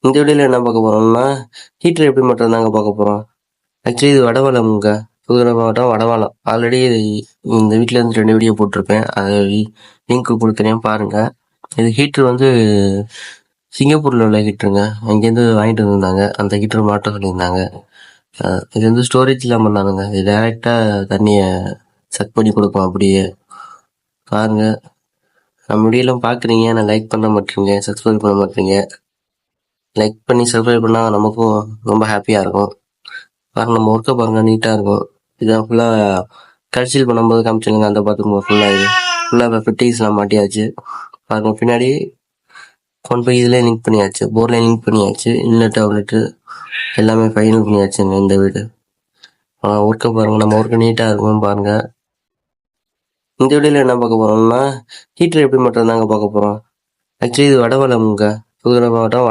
இந்த வீடியோல என்ன பார்க்க போறோம்னா, ஹீட்டர் எப்படி மாட்டுறதுதாங்க பார்க்க போறோம். ஆக்சுவலி இது வடவாளம்ங்க. புதுக்கோட்டை மாவட்டம் வடவாளம். ஆல்ரெடி இந்த வீட்ல இருந்து 2 வீடியோ போட்டிருப்பேன். அது லிங்க் கொடுக்குறேன் பாருங்க. இது ஹீட்டர் வந்து சிங்கப்பூர்ல உள்ள ஹீட்டருங்க. அங்கேருந்து வாங்கிட்டு வந்திருந்தாங்க. அந்த ஹீட்டர் மாட்ட சொல்லியிருந்தாங்க. இது வந்து ஸ்டோரேஜ் இல்லாம பண்ணானுங்க. இது டைரக்டா தண்ணியை செட் பண்ணி கொடுக்கும் அப்படியே. பாருங்க. நம்ம வீடியோலாம் பார்க்குறீங்க, ஆனால் லைக் பண்ண மாட்டீங்க, சப்ஸ்கிரைப் பண்ண மாட்டீங்க. லைக் பண்ணி சப்ஸ்கிரைப் பண்ணால் நமக்கும் ரொம்ப ஹாப்பியாக இருக்கும். பாருங்க, நம்ம ஒர்க்கை பாருங்க, நீட்டாக இருக்கும். இதான் ஃபுல்லாக கன்சீல் பண்ணும்போது காமிச்சிருங்க. அந்த பார்த்துக்கு ஃபுல்லாக ஃபிட்டிங்ஸ்லாம் மாட்டியாச்சு. பாருங்க, பின்னாடி கொண்டு போய் இதில் லிங்க் பண்ணியாச்சு, போர்டில் லிங்க் பண்ணியாச்சு. இன்லெட் அவுட்லெட்டு எல்லாமே ஃபைனல் பண்ணியாச்சுங்க இந்த வீடு. ஒர்க்கை பாருங்க, நம்ம ஒர்க்கு நீட்டாக இருக்கும் பாருங்க. இந்த வீடியோவில் என்ன பார்க்க போகிறோம்னா, ஹீட்டர் எப்படி மாட்டுறதுதாங்க பார்க்க போகிறோம். ஆக்சுவலி இது வடவாளம்ங்க. புதுக்கோட்டை மாவட்டம்